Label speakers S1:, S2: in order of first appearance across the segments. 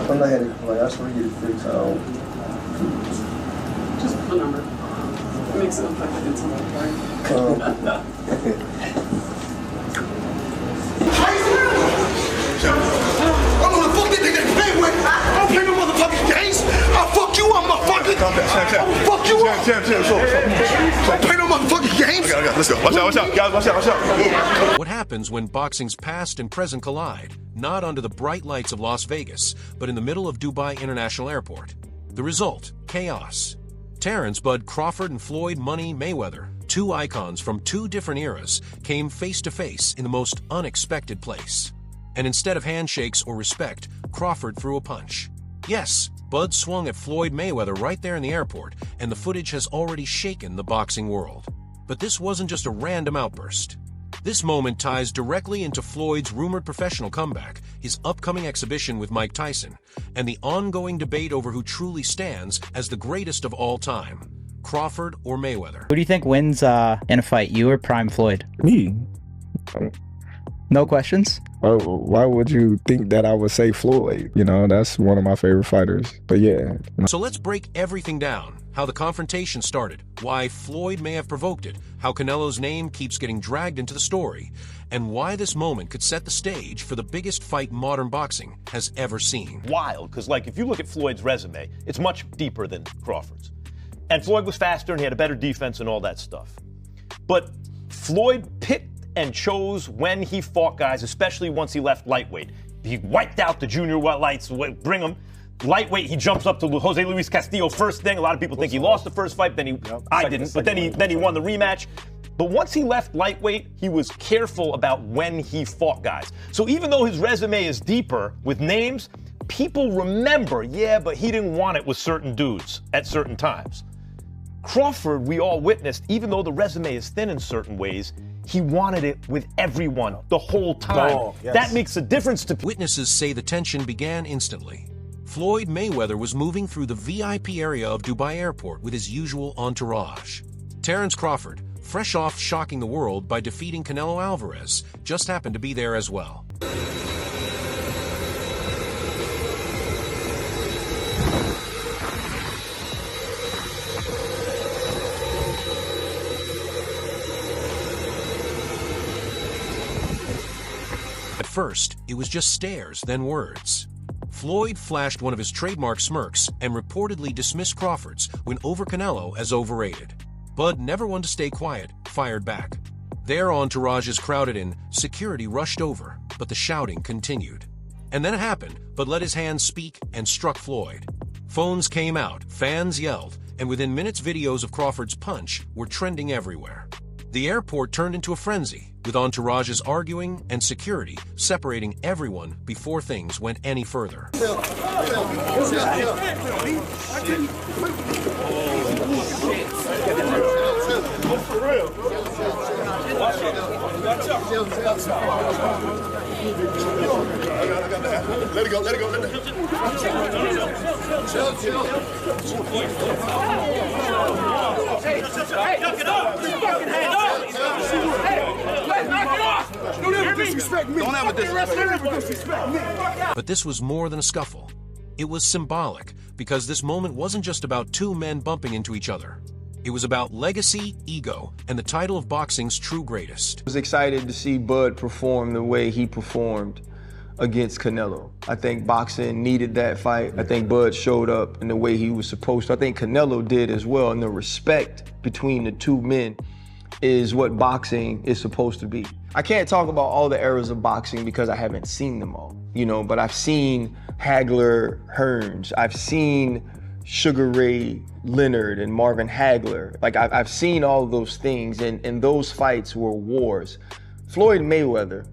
S1: I'm not gonna complain. I just want to get it fixed. I don't.
S2: Just a number. It makes it look like I did something right.
S3: I'm gonna fuck this nigga play with. I don't play no motherfucking games. I'll fuck you up, motherfucker. I'll fuck you up. Don't play no motherfucking games. Okay, let's go. Watch out, guys. Watch out.
S4: What happens when boxing's past and present collide? Not under the bright lights of Las Vegas, but in the middle of Dubai International Airport. The result, chaos. Terence "Bud" Crawford and Floyd "Money" Mayweather, two icons from two different eras, came face to face in the most unexpected place. And instead of handshakes or respect, Crawford threw a punch. Yes, Bud swung at Floyd Mayweather right there in the airport, and the footage has already shaken the boxing world. But this wasn't just a random outburst. This moment ties directly into Floyd's rumored professional comeback, his upcoming exhibition with Mike Tyson, and the ongoing debate over who truly stands as the greatest of all time, Crawford or Mayweather.
S5: Who do you think wins in a fight, you or Prime Floyd?
S6: Me.
S5: No questions?
S6: Why would you think that I would say Floyd? You know, that's one of my favorite fighters. But yeah.
S4: So let's break everything down. How the confrontation started, why Floyd may have provoked it, how Canelo's name keeps getting dragged into the story, and why this moment could set the stage for the biggest fight modern boxing has ever seen.
S7: Wild, because like if you look at Floyd's resume, it's much deeper than Crawford's. And Floyd was faster and he had a better defense and all that stuff. But Floyd picked and chose when he fought guys, especially once he left lightweight. He wiped out the junior lights, bring him. Lightweight, he jumps up to Jose Luis Castillo first thing. A lot of people think he lost the first fight, I didn't, but then he won the rematch. But once he left lightweight, he was careful about when he fought guys. So even though his resume is deeper with names, people remember, yeah, but he didn't want it with certain dudes at certain times. Crawford, we all witnessed, even though the resume is thin in certain ways, he wanted it with everyone the whole time. Oh, yes. That makes a difference to people.
S4: Witnesses say the tension began instantly. Floyd Mayweather was moving through the VIP area of Dubai Airport with his usual entourage. Terence Crawford, fresh off shocking the world by defeating Canelo Alvarez, just happened to be there as well. At first, it was just stares, then words. Floyd flashed one of his trademark smirks and reportedly dismissed Crawford's win over Canelo as overrated. Bud, never one to stay quiet, fired back. Their entourages crowded in, security rushed over, but the shouting continued. And then it happened, Bud let his hands speak and struck Floyd. Phones came out, fans yelled, and within minutes videos of Crawford's punch were trending everywhere. The airport turned into a frenzy, with entourages arguing and security separating everyone before things went any further.
S3: Let it go.
S2: Hey, knock it off! Fucking hands up! Hey, knock it off! Don't ever disrespect me! Don't ever disrespect me!
S4: But this was more than a scuffle. It was symbolic, because this moment wasn't just about two men bumping into each other. It was about legacy, ego, and the title of boxing's true greatest.
S1: I was excited to see Bud perform the way he performed against Canelo. I think boxing needed that fight. I think Bud showed up in the way he was supposed to. I think Canelo did as well, and the respect between the two men is what boxing is supposed to be. I can't talk about all the eras of boxing because I haven't seen them all, but I've seen Hagler Hearns, I've seen Sugar Ray Leonard and Marvin Hagler. Like I've seen all of those things, and those fights were wars. Floyd Mayweather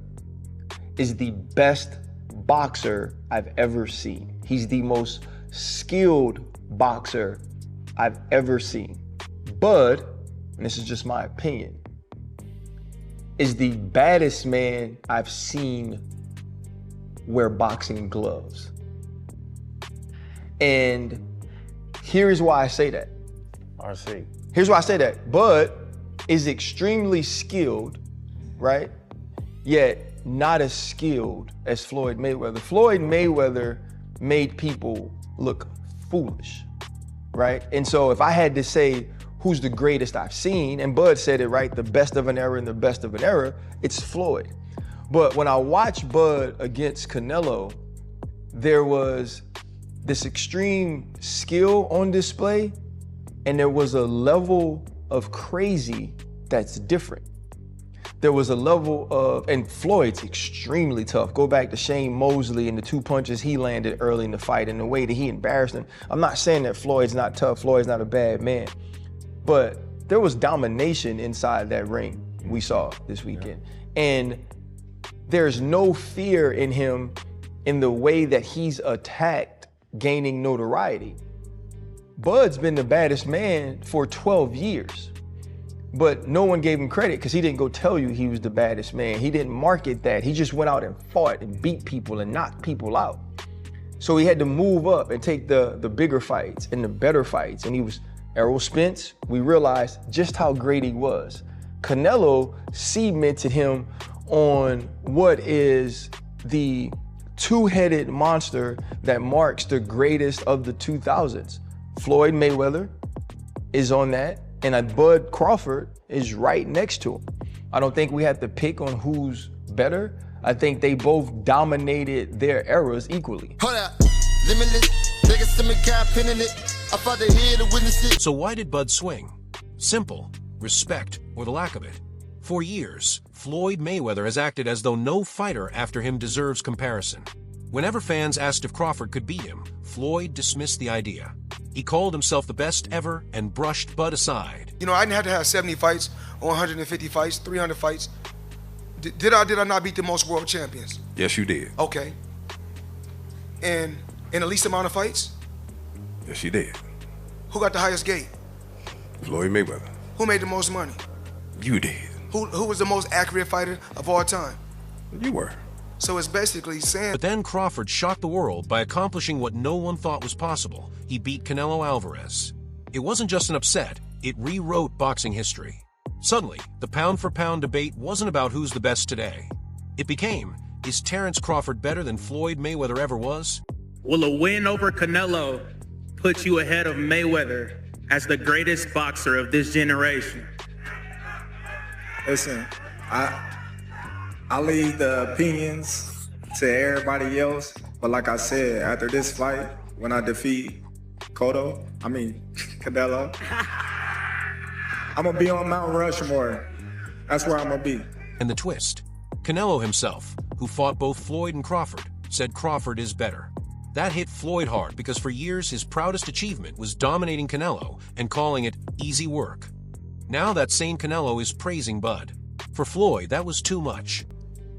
S1: is the best boxer I've ever seen. He's the most skilled boxer I've ever seen. Bud, and this is just my opinion, is the baddest man I've seen wear boxing gloves. And here's why I say that.
S7: RC.
S1: Here's why I say that. Bud is extremely skilled, right? Yet not as skilled as Floyd Mayweather. Floyd Mayweather made people look foolish, right? And so if I had to say who's the greatest I've seen, and Bud said it right, the best of an era and the best of an era, it's Floyd. But when I watched Bud against Canelo, there was this extreme skill on display, and there was a level of crazy that's different. There was a level of, and Floyd's extremely tough. Go back to Shane Mosley and the 2 punches he landed early in the fight and the way that he embarrassed him. I'm not saying that Floyd's not tough, Floyd's not a bad man, but there was domination inside that ring we saw this weekend. And there's no fear in him in the way that he's attacked gaining notoriety. Bud's been the baddest man for 12 years, but no one gave him credit because he didn't go tell you he was the baddest man. He didn't market that. He just went out and fought and beat people and knocked people out. So he had to move up and take the bigger fights and the better fights. And he was Errol Spence. We realized just how great he was. Canelo cemented him on what is the two-headed monster that marks the greatest of the 2000s. Floyd Mayweather is on that, and Bud Crawford is right next to him. I don't think we have to pick on who's better. I think they both dominated their eras equally.
S3: Hold up. Limitless. Niggas to me cap pinning it. I fought the head to witness it.
S4: So why did Bud swing? Simple. Respect, or the lack of it. For years, Floyd Mayweather has acted as though no fighter after him deserves comparison. Whenever fans asked if Crawford could beat him, Floyd dismissed the idea. He called himself the best ever and brushed Bud aside.
S3: You know, I didn't have to have 70 fights or 150 fights, 300 fights. Did I not beat the most world champions?
S8: Yes, you did.
S3: Okay. And in the least amount of fights?
S8: Yes, you did.
S3: Who got the highest gate?
S8: Floyd Mayweather.
S3: Who made the most money?
S8: You did.
S3: Who was the most accurate fighter of all time?
S8: You were.
S3: So it's basically saying...
S4: But then Crawford shocked the world by accomplishing what no one thought was possible. He beat Canelo Alvarez. It wasn't just an upset, it rewrote boxing history. Suddenly, the pound-for-pound debate wasn't about who's the best today. It became, is Terence Crawford better than Floyd Mayweather ever was?
S9: Will a win over Canelo put you ahead of Mayweather as the greatest boxer of this generation?
S6: Listen, I leave the opinions to everybody else, but like I said, after this fight, when I defeat Canelo, I'm gonna be on Mount Rushmore. That's where I'm gonna be.
S4: And the twist, Canelo himself, who fought both Floyd and Crawford, said Crawford is better. That hit Floyd hard because for years his proudest achievement was dominating Canelo and calling it easy work. Now that same Canelo is praising Bud. For Floyd, that was too much.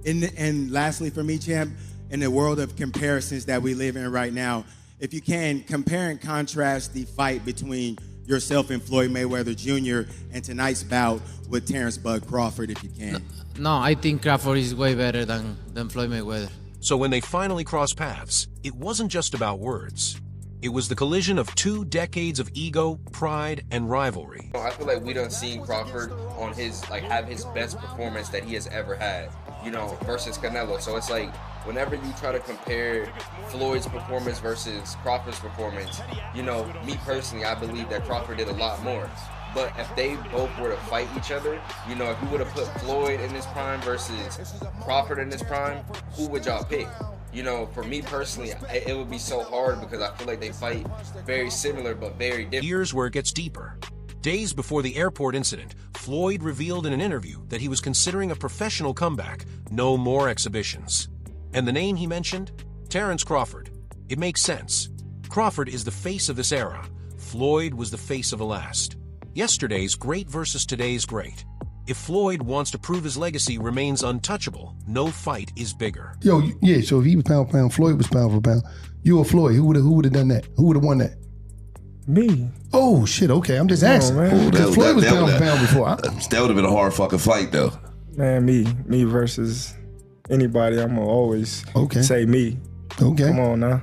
S10: And lastly, for me, champ, in the world of comparisons that we live in right now, if you can, compare and contrast the fight between yourself and Floyd Mayweather Jr. and tonight's bout with Terence Bud Crawford, if you can.
S11: No, I think Crawford is way better than Floyd Mayweather.
S4: So when they finally crossed paths, it wasn't just about words. It was the collision of 2 decades of ego, pride, and rivalry.
S12: I feel like we done seen Crawford on his, have his best performance that he has ever had, versus Canelo. So it's like, whenever you try to compare Floyd's performance versus Crawford's performance, me personally, I believe that Crawford did a lot more. But if they both were to fight each other, if you would have put Floyd in his prime versus Crawford in his prime, who would y'all pick? For me personally, it would be so hard because I feel like they fight very similar but very different.
S4: Here's where it gets deeper. Days before the airport incident, Floyd revealed in an interview that he was considering a professional comeback, no more exhibitions. And the name he mentioned? Terence Crawford. It makes sense. Crawford is the face of this era. Floyd was the face of the last. Yesterday's great versus today's great. If Floyd wants to prove his legacy remains untouchable, no fight is bigger.
S13: So if he was pound for pound, Floyd was pound for pound. You or Floyd, who would have done that? Who would have won that?
S6: Me.
S13: Oh shit, okay, I'm just asking. Floyd was pound for pound before.
S8: That would have been a hard fucking fight though.
S6: Man, me versus anybody, I'm gonna always say me.
S13: Okay.
S6: Come on now.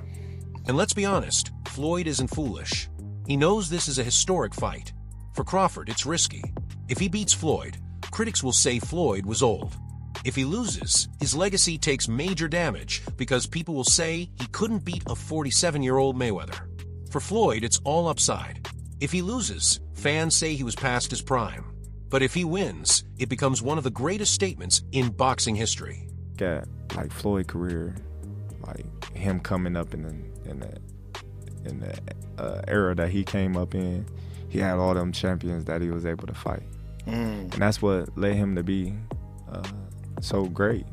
S4: And let's be honest, Floyd isn't foolish. He knows this is a historic fight. For Crawford, it's risky. If he beats Floyd, critics will say Floyd was old. If he loses, his legacy takes major damage because people will say he couldn't beat a 47-year-old Mayweather. For Floyd, it's all upside. If he loses, fans say he was past his prime. But if he wins, it becomes one of the greatest statements in boxing history.
S14: Got like Floyd's career, like him coming up in the era that he came up in, he had all them champions that he was able to fight, and that's what led him to be so great.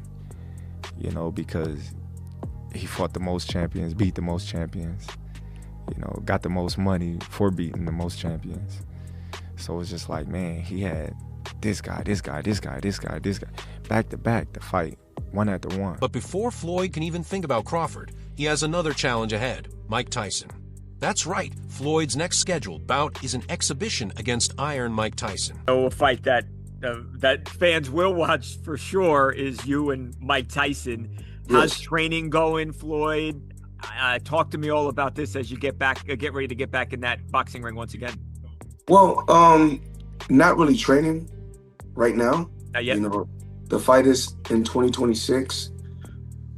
S14: You know, because he fought the most champions, beat the most champions. You know, got the most money for beating the most champions. So it's just like, man, he had this guy, back to back to fight, one after one.
S4: But before Floyd can even think about Crawford, he has another challenge ahead, Mike Tyson. That's right, Floyd's next scheduled bout is an exhibition against Iron Mike Tyson.
S15: A fight that fans will watch for sure is you and Mike Tyson. How's training going, Floyd? Talk to me all about this as you get ready to get back in that boxing ring once again.
S3: Well, not really training right now.
S15: Not yet.
S3: You know, the fight is in 2026.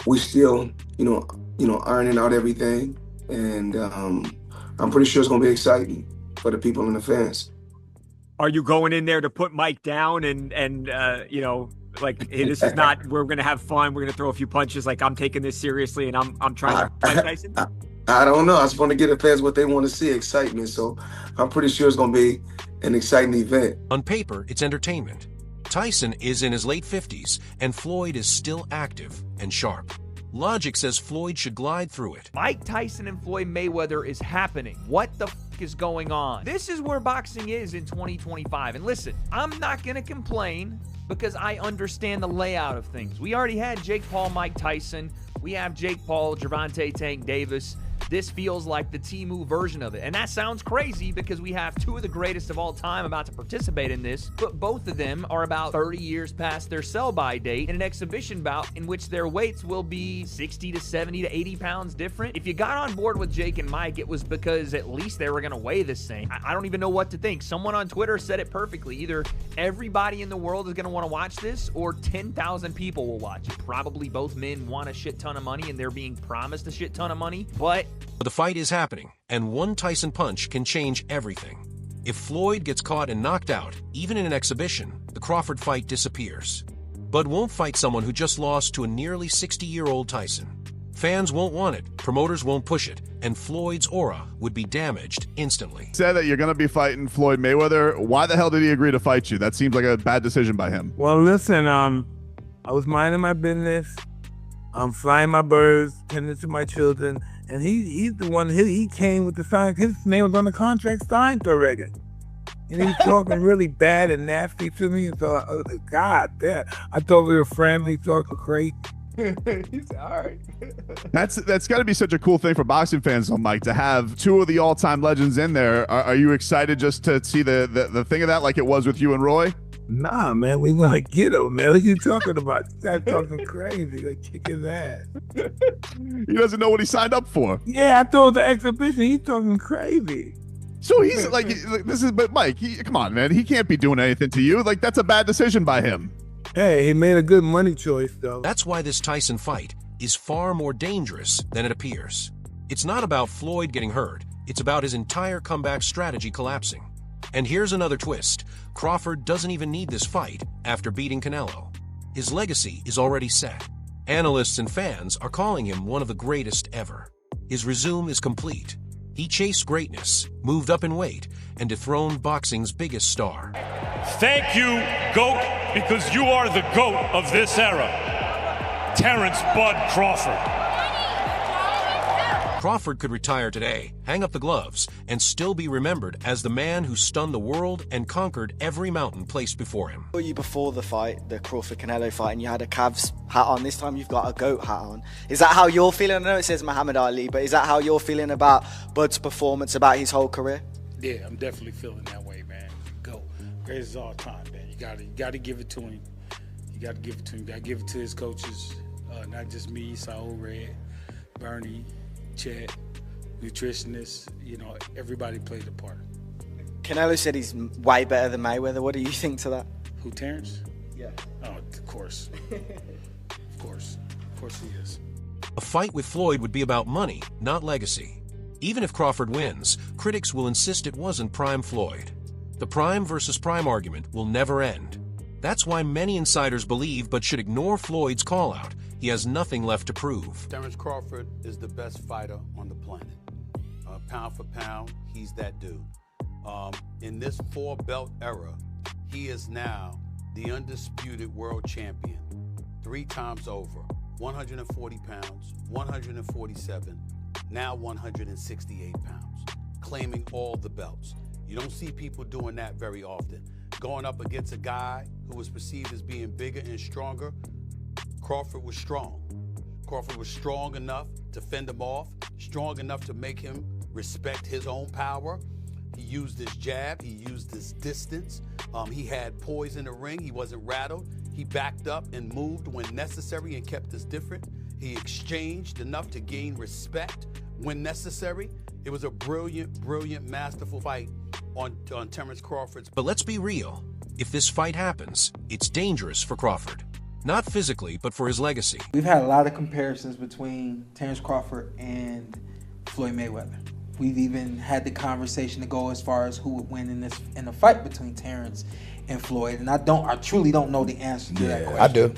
S3: We still, ironing out everything, and I'm pretty sure it's gonna be exciting for the people and the fans.
S15: Are you going in there to put Mike down and like, hey, this is not, we're gonna have fun, we're gonna throw a few punches, like I'm taking this seriously and I'm trying to Mike Tyson?
S3: I don't know. I just want to give the fans what they want to see, excitement. So I'm pretty sure it's going to be an exciting event.
S4: On paper, it's entertainment. Tyson is in his late 50s, and Floyd is still active and sharp. Logic says Floyd should glide through it.
S16: Mike Tyson and Floyd Mayweather is happening. What the is going on? This is where boxing is in 2025. And listen, I'm not going to complain because I understand the layout of things. We already had Jake Paul, Mike Tyson. We have Jake Paul, Gervonta Tank Davis. This feels like the Temu version of it. And that sounds crazy because we have two of the greatest of all time about to participate in this, but both of them are about 30 years past their sell-by date in an exhibition bout in which their weights will be 60 to 70 to 80 pounds different. If you got on board with Jake and Mike, it was because at least they were going to weigh the same. I don't even know what to think. Someone on Twitter said it perfectly. Either everybody in the world is going to want to watch this or 10,000 people will watch it. Probably both men want a shit ton of money and they're being promised a shit ton of money, but
S4: the fight is happening, and one Tyson punch can change everything. If Floyd gets caught and knocked out, even in an exhibition, the Crawford fight disappears. Bud won't fight someone who just lost to a nearly 60-year-old Tyson. Fans won't want it, promoters won't push it, and Floyd's aura would be damaged instantly.
S17: Said that you're going to be fighting Floyd Mayweather. Why the hell did he agree to fight you? That seems like a bad decision by him.
S18: Well, listen, I was minding my business. I'm flying my birds, tending to my children. And he's the one, he came with the sign, his name was on the contract signed already. And he was talking really bad and nasty to me. And so, I was like, God damn. I thought we were friendly, talking crazy.
S17: He's all right. That's got to be such a cool thing for boxing fans, though, Mike, to have two of the all-time legends in there. Are you excited just to see the thing of that like it was with you and Roy?
S18: Nah, man, we want to get him, man. What you talking about? That talking crazy, like kick his ass.
S17: He doesn't know what he signed up for.
S18: Yeah, I thought the exhibition. He's talking crazy.
S17: So he's like, but Mike, come on, man. He can't be doing anything to you. Like, that's a bad decision by him.
S18: Hey, he made a good money choice, though.
S4: That's why this Tyson fight is far more dangerous than it appears. It's not about Floyd getting hurt. It's about his entire comeback strategy collapsing. And here's another twist. Crawford doesn't even need this fight after beating Canelo. His legacy is already set. Analysts and fans are calling him one of the greatest ever. His resume is complete. He chased greatness, moved up in weight, and dethroned boxing's biggest star.
S19: Thank you, GOAT, because you are the GOAT of this era. Terence Bud Crawford.
S4: Crawford could retire today, hang up the gloves, and still be remembered as the man who stunned the world and conquered every mountain placed before him.
S20: You before the fight, the Crawford-Canelo fight, and you had a Cavs hat on. This time you've got a GOAT hat on. Is that how you're feeling? I know it says Muhammad Ali, but is that how you're feeling about Bud's performance, about his whole career?
S18: Yeah, I'm definitely feeling that way, man. GOAT. Greatest of all time, man. You gotta give it to him. You gotta give it to him. You gotta give it to his coaches. Not just me, Saul Red, Bernie, Chet, nutritionists, everybody played a part.
S20: Canelo said he's way better than Mayweather. What do you think to that?
S18: Who, Terence?
S20: Yeah.
S18: Oh, of
S3: course. Of course. Of course he is.
S4: A fight with Floyd would be about money, not legacy. Even if Crawford wins, critics will insist it wasn't prime Floyd. The prime versus prime argument will never end. That's why many insiders believe but should ignore Floyd's call-out. He has nothing left to prove.
S21: Terence Crawford is the best fighter on the planet. Pound for pound, he's that dude. In this 4-belt era, he is now the undisputed world champion 3 times over. 140 pounds, 147, now 168 pounds, claiming all the belts. You don't see people doing that very often. Going up against a guy who was perceived as being bigger and stronger, Crawford was strong. Crawford was strong enough to fend him off, strong enough to make him respect his own power. He used his jab, he used his distance. He had poise in the ring, he wasn't rattled. He backed up and moved when necessary and kept us different. He exchanged enough to gain respect when necessary. It was a brilliant, brilliant, masterful fight on Terence Crawford's.
S4: But let's be real. If this fight happens, it's dangerous for Crawford. Not physically, but for his legacy.
S22: We've had a lot of comparisons between Terence Crawford and Floyd Mayweather. We've even had the conversation to go as far as who would win in a fight between Terence and Floyd. And I truly don't know the answer to that question.
S23: I do.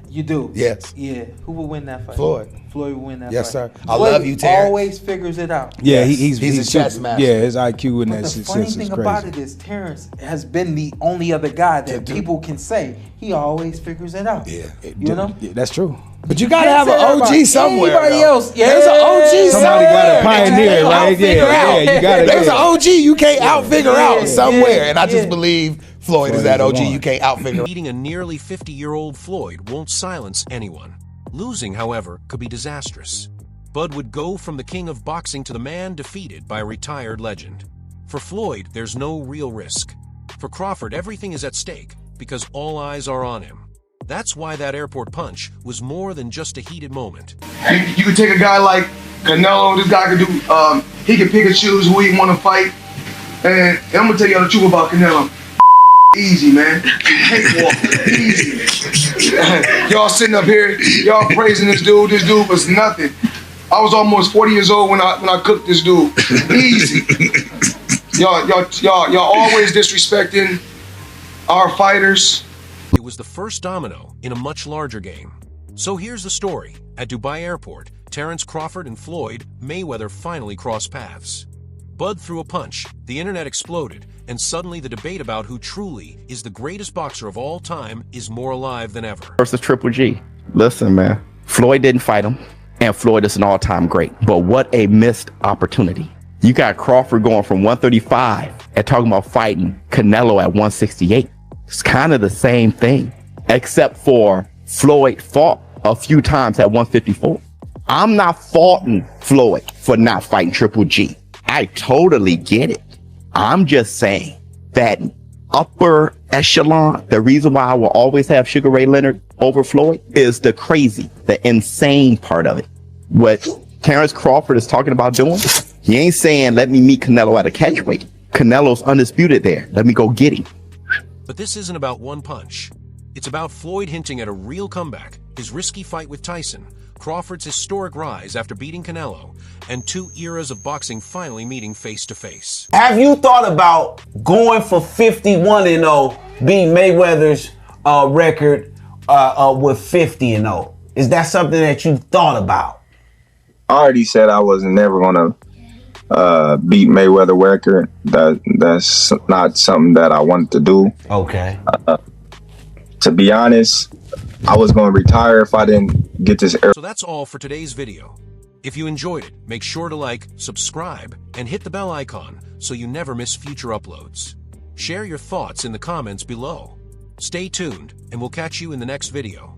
S22: You do?
S23: Yes.
S22: Yeah. Who would win that fight?
S23: Floyd.
S22: Floyd would win that
S23: yes,
S22: fight.
S23: Yes, sir. I love you, Terence.
S22: Always figures it out.
S23: Yeah, yes. he's a chess master.
S24: Yeah, his IQ in
S22: but
S24: that
S22: the funny thing about it is Terence has been the only other guy that people can say he always figures it out.
S23: Yeah.
S22: You know?
S24: Yeah, that's true.
S23: But you gotta have an OG somewhere.
S22: Anybody else? Yeah.
S23: There's an OG
S24: Somebody
S23: somewhere.
S24: got a pioneer, right? Yeah, you got it.
S23: There's an OG you can't outfigure out somewhere. And I just believe Floyd is that OG you can't outfigure.
S4: Beating a nearly 50-year-old Floyd won't silence anyone. Losing, however, could be disastrous. Bud would go from the king of boxing to the man defeated by a retired legend. For Floyd, there's no real risk. For Crawford, everything is at stake because all eyes are on him. That's why that airport punch was more than just a heated moment.
S3: You can take a guy like Canelo, this guy can do, he can pick and choose who he want to fight. And I'm gonna tell y'all the truth about Canelo. Easy, man. Easy. Y'all sitting up here, y'all praising this dude. This dude was nothing. I was almost 40 years old when I cooked this dude. Easy. Y'all always disrespecting our fighters.
S4: It was the first domino in a much larger game. So here's the story. At Dubai Airport, Terence Crawford and Floyd Mayweather finally crossed paths. Bud threw a punch, the internet exploded, and suddenly the debate about who truly is the greatest boxer of all time is more alive than ever.
S25: Versus Triple G. Listen, man, Floyd didn't fight him, and Floyd is an all-time great. But what a missed opportunity. You got Crawford going from 135 and talking about fighting Canelo at 168. It's kind of the same thing, except for Floyd fought a few times at 154. I'm not faulting Floyd for not fighting Triple G. I totally get it. I'm just saying that upper echelon, the reason why I will always have Sugar Ray Leonard over Floyd is the crazy, the insane part of it. What Terence Crawford is talking about doing, he ain't saying, let me meet Canelo at a catchweight. Canelo's undisputed there. Let me go get him.
S4: But this isn't about one punch. It's about Floyd hinting at a real comeback, his risky fight with Tyson, Crawford's historic rise after beating Canelo, and two eras of boxing finally meeting face to face.
S26: Have you thought about going for 51-0, beating Mayweather's record with 50-0? Is that something that you thought about?
S27: I already said I was never gonna beat Mayweather record. That's not something that I wanted to do.
S26: Okay.
S27: To be honest, I was going to retire if I didn't get this.
S4: So that's all for today's video. If you enjoyed it, make sure to like, subscribe, and hit the bell icon so you never miss future uploads. Share your thoughts in the comments below. Stay tuned, and we'll catch you in the next video.